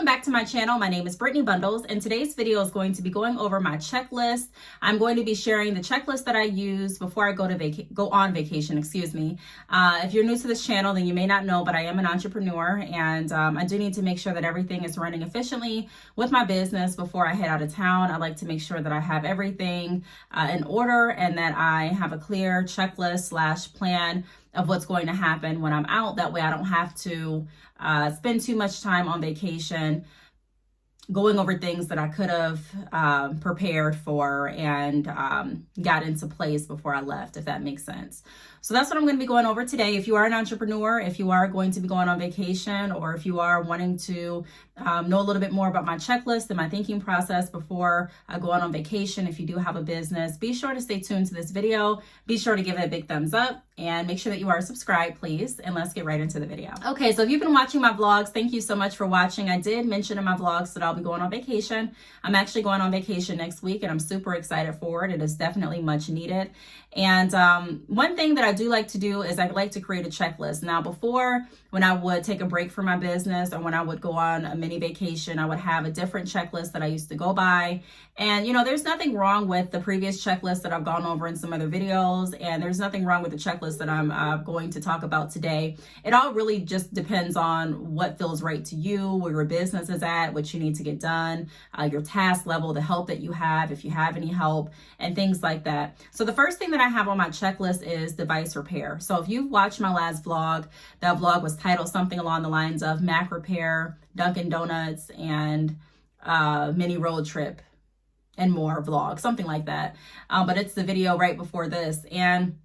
Welcome back to my channel. My name is Brittney Bundles, and today's video is going to be going over my checklist. I'm going to be sharing the checklist that I use before I go on vacation. If you're new to this channel, then you may not know, but I am an entrepreneur, and I do need to make sure that everything is running efficiently with my business before I head out of town. I like to make sure that I have everything in order and that I have a clear checklist / plan of what's going to happen when I'm out. That way I don't have to spend too much time on vacation going over things that I could have prepared for and got into place before I left, if that makes sense. So that's what I'm going to be going over today. If you are an entrepreneur, if you are going to be going on vacation, or if you are wanting to know a little bit more about my checklist and my thinking process before I go on vacation, if you do have a business, be sure to stay tuned to this video. Be sure to give it a big thumbs up and make sure that you are subscribed, please. And let's get right into the video. Okay, so if you've been watching my vlogs, thank you so much for watching. I did mention in my vlogs that I'll be going on vacation. I'm actually going on vacation next week, and I'm super excited for it. It is definitely much needed. And one thing that I do like to do is I like to create a checklist. Now, before, when I would take a break from my business or when I would go on a mini vacation, I would have a different checklist that I used to go by. And, you know, there's nothing wrong with the previous checklist that I've gone over in some other videos, and there's nothing wrong with the checklist that I'm going to talk about today. It all really just depends on what feels right to you, where your business is at, what you need to get done, your task level, the help that you have, if you have any help, and things like that. So the first thing that I have on my checklist is device repair. So if you've watched my last vlog, that vlog was titled something along the lines of Mac repair, Dunkin' Donuts, and mini road trip and more vlog, something like that. But it's the video right before this. And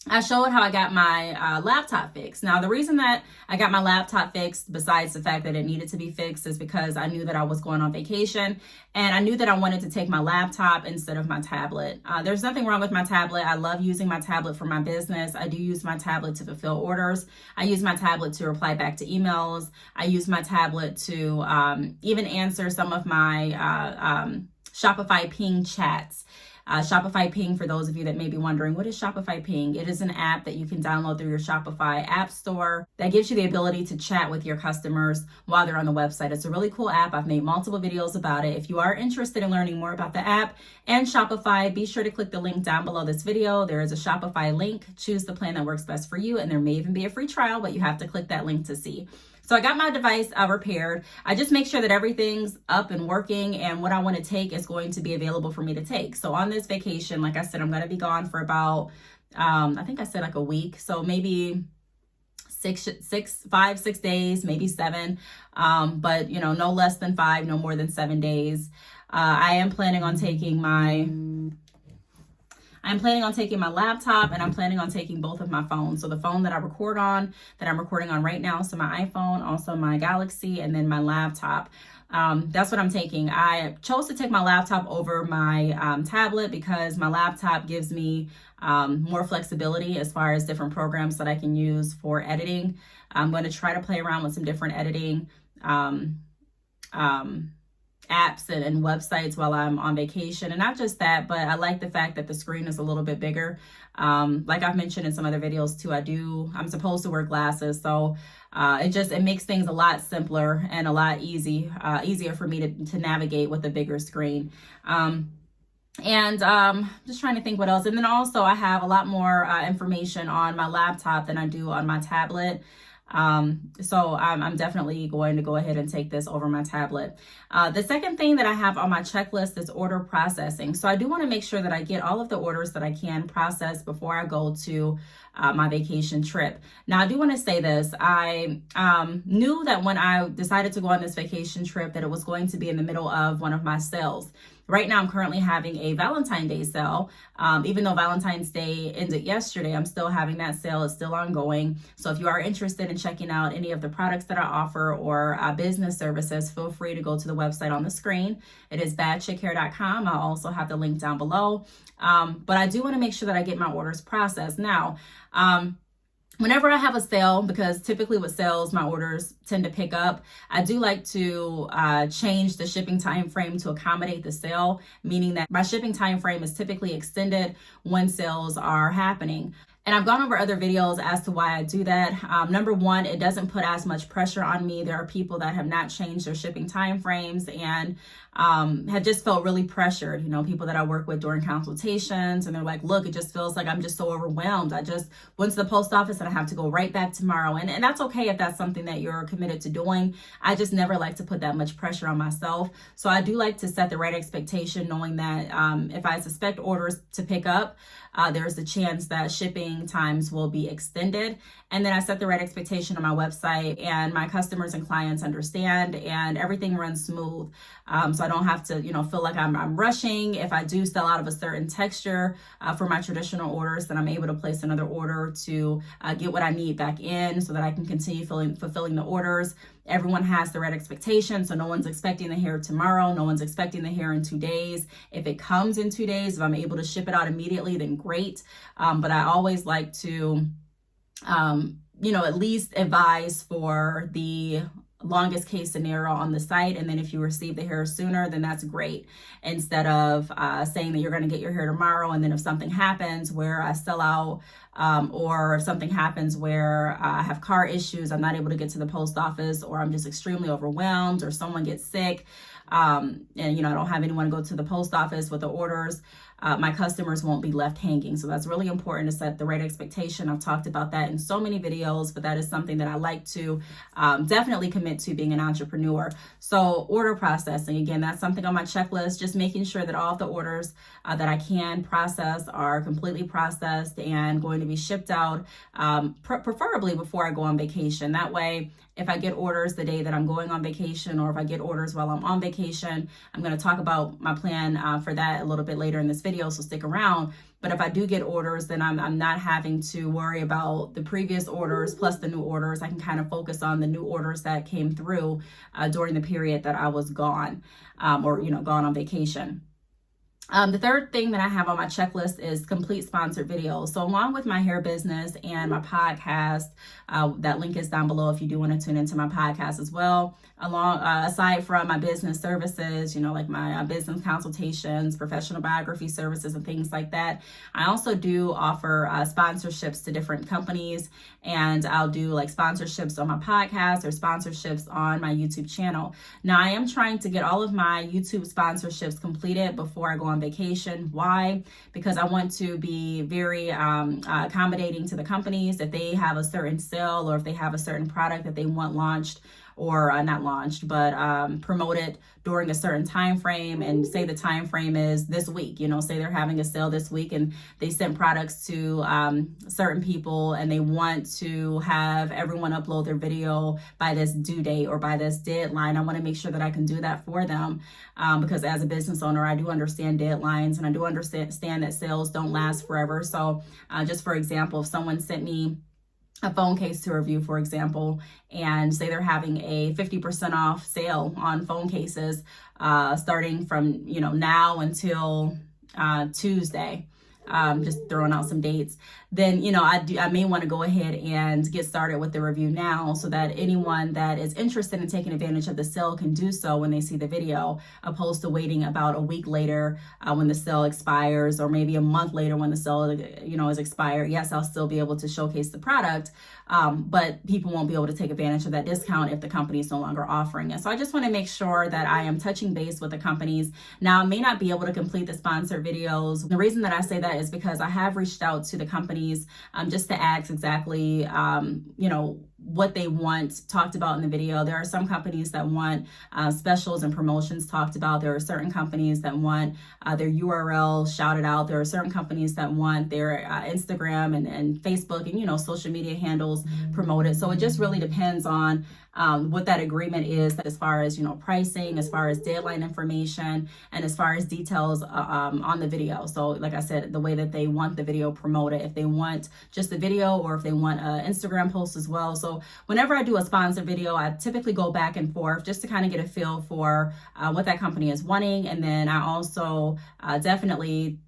I showed how I got my laptop fixed. Now, the reason that I got my laptop fixed, besides the fact that it needed to be fixed, is because I knew that I was going on vacation, and I knew that I wanted to take my laptop instead of my tablet. There's nothing wrong with my tablet. I love using my tablet for my business. I do use my tablet to fulfill orders. I use my tablet to reply back to emails. I use my tablet to even answer some of my Shopify Ping chats. Shopify Ping, for those of you that may be wondering, what is Shopify Ping? It is an app that you can download through your Shopify app store that gives you the ability to chat with your customers while they're on the website. It's a really cool app. I've made multiple videos about it. If you are interested in learning more about the app and Shopify, be sure to click the link down below this video. There is a Shopify link. Choose the plan that works best for you, and there may even be a free trial, but you have to click that link to see. So I got my device repaired. I just make sure that everything's up and working, and what I want to take is going to be available for me to take. So on this vacation, like I said, I'm going to be gone for about, I think I said like a week. So maybe 5, 6 days, maybe 7. But you know, no less than 5, no more than 7 days. I am planning on taking my laptop, and I'm planning on taking both of my phones. So the phone that I record on, that I'm recording on right now, so my iPhone, also my Galaxy, and then my laptop. That's what I'm taking. I chose to take my laptop over my tablet because my laptop gives me more flexibility as far as different programs that I can use for editing. I'm going to try to play around with some different editing apps and websites while I'm on vacation. And not just that, but I like the fact that the screen is a little bit bigger. Like I've mentioned in some other videos too, I'm supposed to wear glasses. So it makes things a lot simpler and a lot easier for me to navigate with a bigger screen. Just trying to think what else. And then also I have a lot more information on my laptop than I do on my tablet. So I'm definitely going to go ahead and take this over my tablet. The second thing that I have on my checklist is order processing. So I do want to make sure that I get all of the orders that I can process before I go to my vacation trip. Now, I do want to say this. I knew that when I decided to go on this vacation trip that it was going to be in the middle of one of my sales. Right now, I'm currently having a Valentine's Day sale. Even though Valentine's Day ended yesterday, I'm still having that sale. It's still ongoing. So if you are interested in checking out any of the products that I offer or business services, feel free to go to the website on the screen. It is badchickhair.com. I'll also have the link down below. But I do want to make sure that I get my orders processed. Now, whenever I have a sale, because typically with sales, my orders tend to pick up, I do like to change the shipping time frame to accommodate the sale, meaning that my shipping time frame is typically extended when sales are happening. And I've gone over other videos as to why I do that. Number one, it doesn't put as much pressure on me. There are people that have not changed their shipping timeframes and have just felt really pressured. You know, people that I work with during consultations, and they're like, look, it just feels like I'm just so overwhelmed. I just went to the post office and I have to go right back tomorrow. And that's okay if that's something that you're committed to doing. I just never like to put that much pressure on myself. So I do like to set the right expectation, knowing that if I suspect orders to pick up, there's a chance that shipping times will be extended. And then I set the right expectation on my website, and my customers and clients understand, and everything runs smooth. So I don't have to, feel like I'm rushing. If I do sell out of a certain texture for my traditional orders, then I'm able to place another order to get what I need back in so that I can continue fulfilling the orders. Everyone has the right expectation. So no one's expecting the hair tomorrow. No one's expecting the hair in 2 days. If it comes in 2 days, if I'm able to ship it out immediately, then great. But I always like to, at least advise for the longest case scenario on the site. And then if you receive the hair sooner, then that's great. Instead of saying that you're going to get your hair tomorrow, and then if something happens where I sell out, or if something happens where I have car issues, I'm not able to get to the post office, or I'm just extremely overwhelmed, or someone gets sick, and I don't have anyone to go to the post office with the orders, my customers won't be left hanging. So that's really important to set the right expectation. I've talked about that in so many videos, but that is something that I like to definitely commit to being an entrepreneur. So order processing, again, that's something on my checklist, just making sure that all of the orders that I can process are completely processed and going to be shipped out, preferably before I go on vacation. That way, if I get orders the day that I'm going on vacation, or if I get orders while I'm on vacation, I'm going to talk about my plan for that a little bit later in this video, so stick around. But if I do get orders, then I'm not having to worry about the previous orders plus the new orders. I can kind of focus on the new orders that came through during the period that I was gone, or gone on vacation. The third thing that I have on my checklist is complete sponsored videos. So along with my hair business and my podcast, that link is down below if you do want to tune into my podcast as well. Aside from my business services, like my business consultations, professional biography services, and things like that, I also do offer sponsorships to different companies, and I'll do like sponsorships on my podcast or sponsorships on my YouTube channel. Now, I am trying to get all of my YouTube sponsorships completed before I go on vacation. Why? Because I want to be very accommodating to the companies. If they have a certain sale, or if they have a certain product that they want launched, or not launched, but promoted during a certain time frame, and say the time frame is this week, say they're having a sale this week and they send products to certain people, and they want to have everyone upload their video by this due date or by this deadline. I want to make sure that I can do that for them, because as a business owner, I do understand deadlines, and I do understand that sales don't last forever. So just for example, if someone sent me a phone case to review, for example, and say they're having a 50% off sale on phone cases starting from now until Tuesday, just throwing out some dates, then I may want to go ahead and get started with the review now, so that anyone that is interested in taking advantage of the sale can do so when they see the video, opposed to waiting about a week later when the sale expires, or maybe a month later when the sale is expired. Yes, I'll still be able to showcase the product, but people won't be able to take advantage of that discount if the company is no longer offering it. So I just want to make sure that I am touching base with the companies. Now, I may not be able to complete the sponsored videos. The reason that I say that is because I have reached out to the companies just to ask exactly, what they want talked about in the video. There are some companies that want specials and promotions talked about. There are certain companies that want their URL shouted out. There are certain companies that want their Instagram and Facebook and, social media handles promoted. So it just really depends on what that agreement is, as far as, pricing, as far as deadline information, and as far as details on the video. So like I said, the way that they want the video promoted, if they want just the video, or if they want an Instagram post as well. So So whenever I do a sponsor video, I typically go back and forth just to kind of get a feel for what that company is wanting. And then I also definitely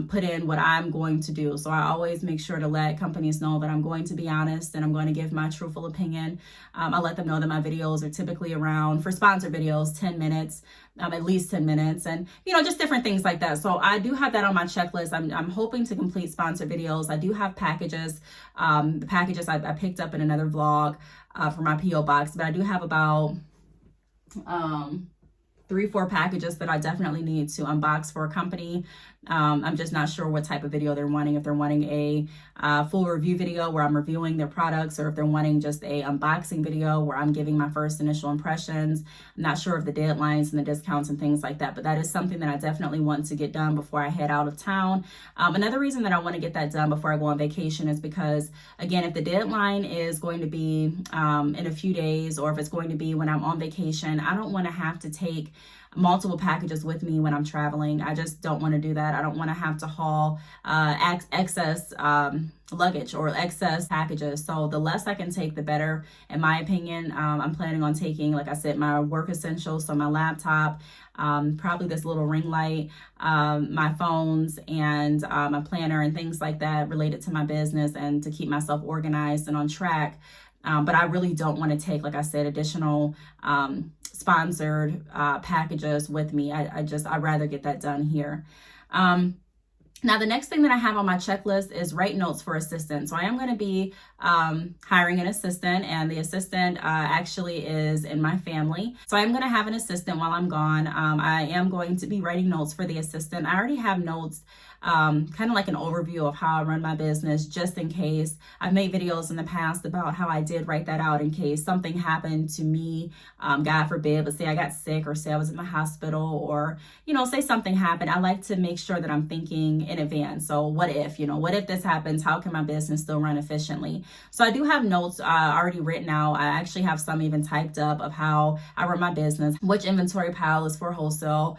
put in what I'm going to do. So I always make sure to let companies know that I'm going to be honest and I'm going to give my truthful opinion. I let them know that my videos are typically around, for sponsor videos, 10 minutes, at least 10 minutes, and just different things like that. So I do have that on my checklist. I'm hoping to complete sponsor videos. I do have packages. The packages I picked up in another vlog for my PO box, but I do have about 3-4 packages that I definitely need to unbox for a company. I'm just not sure what type of video they're wanting. If they're wanting a full review video where I'm reviewing their products, or if they're wanting just a unboxing video where I'm giving my first initial impressions. I'm not sure of the deadlines and the discounts and things like that, but that is something that I definitely want to get done before I head out of town. Another reason that I want to get that done before I go on vacation is because, again, if the deadline is going to be in a few days, or if it's going to be when I'm on vacation, I don't want to have to take multiple packages with me when I'm traveling. I just don't want to do that. I don't want to have to haul excess luggage or excess packages. So the less I can take, the better, in my opinion. I'm planning on taking, like I said, my work essentials, so my laptop, probably this little ring light, my phones, and my planner and things like that related to my business and to keep myself organized and on track. But I really don't want to take, like I said, additional sponsored packages with me. I'd rather get that done here. Now, the next thing that I have on my checklist is write notes for assistants. So I am going to be hiring an assistant, and the assistant actually is in my family. So I'm going to have an assistant while I'm gone. I am going to be writing notes for the assistant. I already have notes, kind of like an overview of how I run my business, just in case. I've made videos in the past about how I did write that out in case something happened to me, God forbid, but say I got sick, or say I was in the hospital, or, say something happened. I like to make sure that I'm thinking in advance. So what if this happens? How can my business still run efficiently? So I do have notes already written out. I actually have some even typed up of how I run my business, which inventory pile is for wholesale,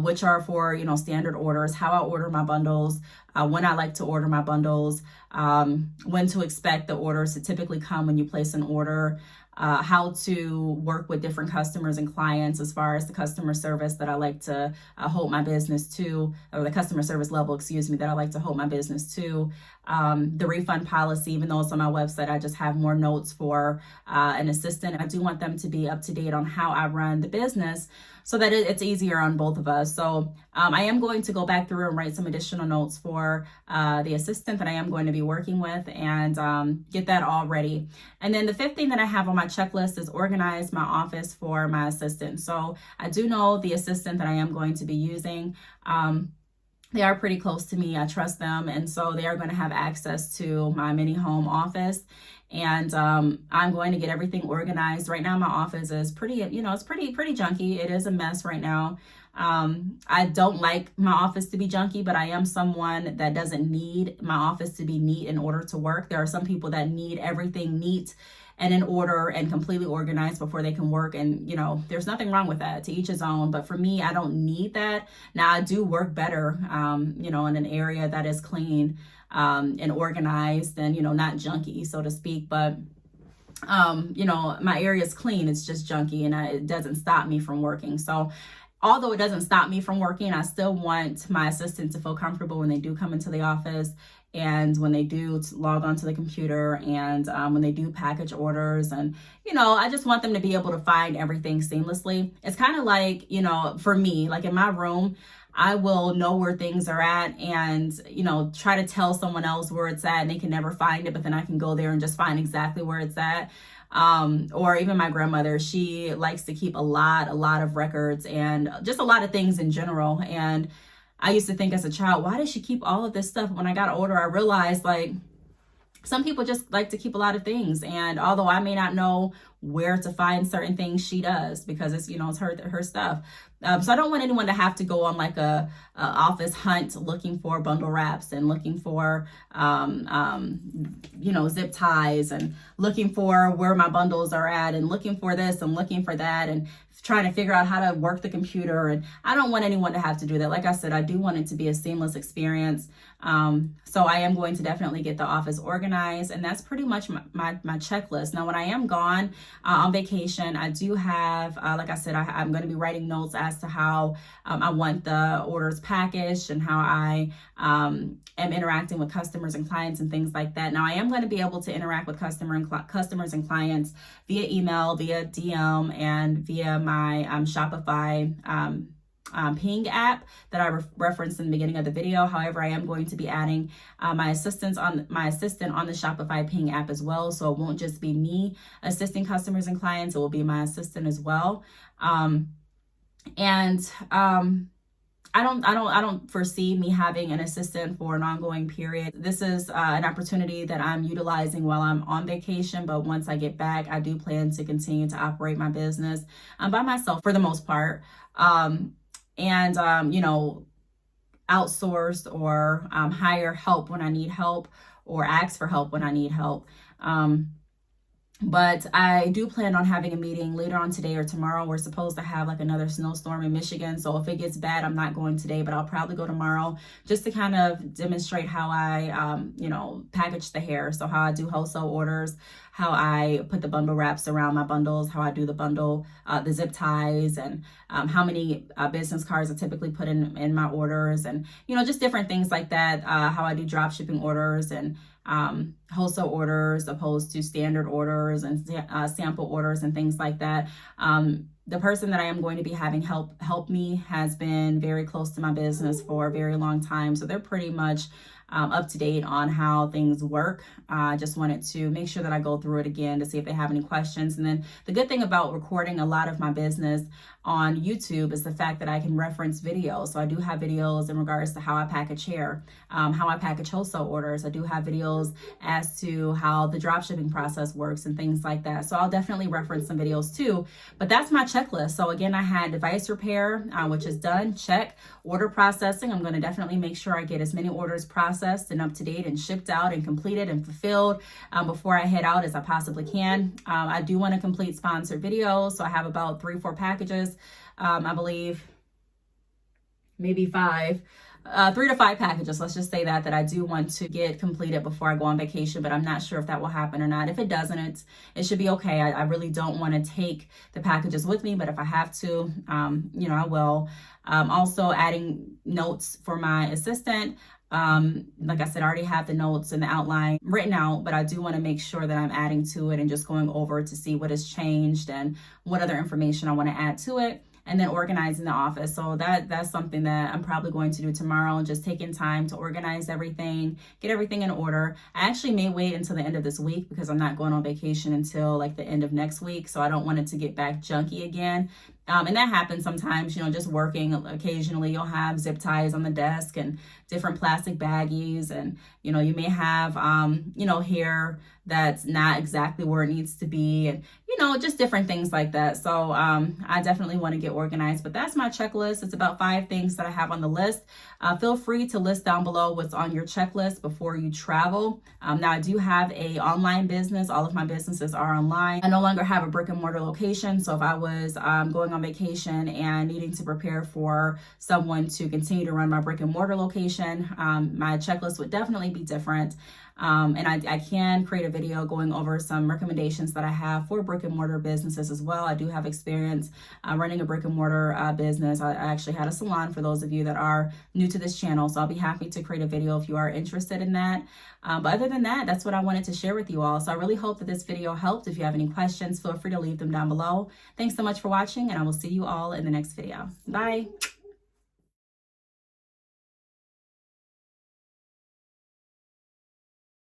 which are for, standard orders, how I order my bundles, when I like to order my bundles, when to expect the orders to typically come when you place an order, how to work with different customers and clients as far as the customer service that I like to hold my business to, or the customer service level, that I like to hold my business to. The refund policy, even though it's on my website, I just have more notes for an assistant. I do want them to be up to date on how I run the business so that it's easier on both of us. So I am going to go back through and write some additional notes for the assistant that I am going to be working with, and get that all ready. And then the fifth thing that I have on my checklist is organize my office for my assistant. So I do know the assistant that I am going to be using. They are pretty close to me. I trust them. And so they are going to have access to my mini home office. And I'm going to get everything organized. Right now, my office is pretty, it's pretty junky. It is a mess right now. I don't like my office to be junky, but I am someone that doesn't need my office to be neat in order to work. There are some people that need everything neat and in order and completely organized before they can work. And, there's nothing wrong with that, to each his own. But for me, I don't need that. Now, I do work better, in an area that is clean and organized and, not junky, so to speak. But, my area is clean. It's just junky, and it doesn't stop me from working. So although it doesn't stop me from working, I still want my assistant to feel comfortable when they do come into the office, and when they do log onto the computer, and when they do package orders. And, I just want them to be able to find everything seamlessly. It's kind of like, for me, like in my room, I will know where things are at and, try to tell someone else where it's at, and they can never find it, but then I can go there and just find exactly where it's at. Or even my grandmother, she likes to keep a lot of records and just a lot of things in general. And I used to think as a child, why does she keep all of this stuff? When I got older, I realized, like, some people just like to keep a lot of things. And although I may not know where to find certain things, she does, because it's, you know, it's her stuff. So I don't want anyone to have to go on like a office hunt looking for bundle wraps and looking for, you know, zip ties and looking for where my bundles are at and looking for this and looking for that and trying to figure out how to work the computer. And I don't want anyone to have to do that. Like I said, I do want it to be a seamless experience. So I am going to definitely get the office organized, and that's pretty much my checklist. Now, when I am gone on vacation, I do have, like I said, I'm going to be writing notes as to how I want the orders packaged and how I am interacting with customers and clients and things like that. Now, I am going to be able to interact with customers and clients via email, via DM, and via my Shopify Ping app that I referenced in the beginning of the video. However, I am going to be adding my assistant on the Shopify Ping app as well. So it won't just be me assisting customers and clients, it will be my assistant as well. I don't foresee me having an assistant for an ongoing period. This is an opportunity that I'm utilizing while I'm on vacation, but once I get back, I do plan to continue to operate my business by myself for the most part. You know, outsource or hire help when I need help or ask for help when I need help. But I do plan on having a meeting later on today or tomorrow. We're supposed to have like another snowstorm in Michigan. So if it gets bad, I'm not going today, but I'll probably go tomorrow just to kind of demonstrate how I, you know, package the hair. So how I do wholesale orders, how I put the bundle wraps around my bundles, how I do the bundle, the zip ties, and how many business cards I typically put in my orders, and, you know, just different things like that, how I do drop shipping orders and wholesale orders opposed to standard orders and sample orders and things like that. The person that I am going to be having help me has been very close to my business for a very long time. So they're pretty much up to date on how things work. I just wanted to make sure that I go through it again to see if they have any questions. And then the good thing about recording a lot of my business on YouTube is the fact that I can reference videos. So I do have videos in regards to how I package hair, how I package wholesale orders. I do have videos as to how the drop shipping process works and things like that. So I'll definitely reference some videos too. But that's my checklist. So again, I had device repair, which is done, check. Order processing, I'm going to definitely make sure I get as many orders processed and up to date and shipped out and completed and fulfilled before I head out as I possibly can. I do want to complete sponsored videos. So I have about 3-4 packages. I believe maybe 5, 3 to 5 packages. Let's just say that I do want to get completed before I go on vacation, but I'm not sure if that will happen or not. If it doesn't, it should be okay. I really don't want to take the packages with me, but if I have to, you know, I will. Also adding notes for my assistant. Like I said, I already have the notes and the outline written out, but I do want to make sure that I'm adding to it and just going over to see what has changed and what other information I want to add to it. And then organizing the office. So that's something that I'm probably going to do tomorrow, just taking time to organize everything, get everything in order. I actually may wait until the end of this week because I'm not going on vacation until like the end of next week. So I don't want it to get back junky again. And that happens sometimes, you know, just working. Occasionally you'll have zip ties on the desk and different plastic baggies. And, you know, you may have, you know, hair that's not exactly where it needs to be. And, you know, just different things like that. So I definitely want to get organized. But that's my checklist. It's about 5 things that I have on the list. Feel free to list down below what's on your checklist before you travel. Now, I do have a online business. All of my businesses are online. I no longer have a brick and mortar location. So if I was going on vacation and needing to prepare for someone to continue to run my brick and mortar location, my checklist would definitely be different. And I can create a video going over some recommendations that I have for brick and mortar businesses as well. I do have experience running a brick and mortar business. I actually had a salon for those of you that are new to this channel. So I'll be happy to create a video if you are interested in that. But other than that, that's what I wanted to share with you all. So I really hope that this video helped. If you have any questions, feel free to leave them down below. Thanks so much for watching, and I will see you all in the next video. Bye.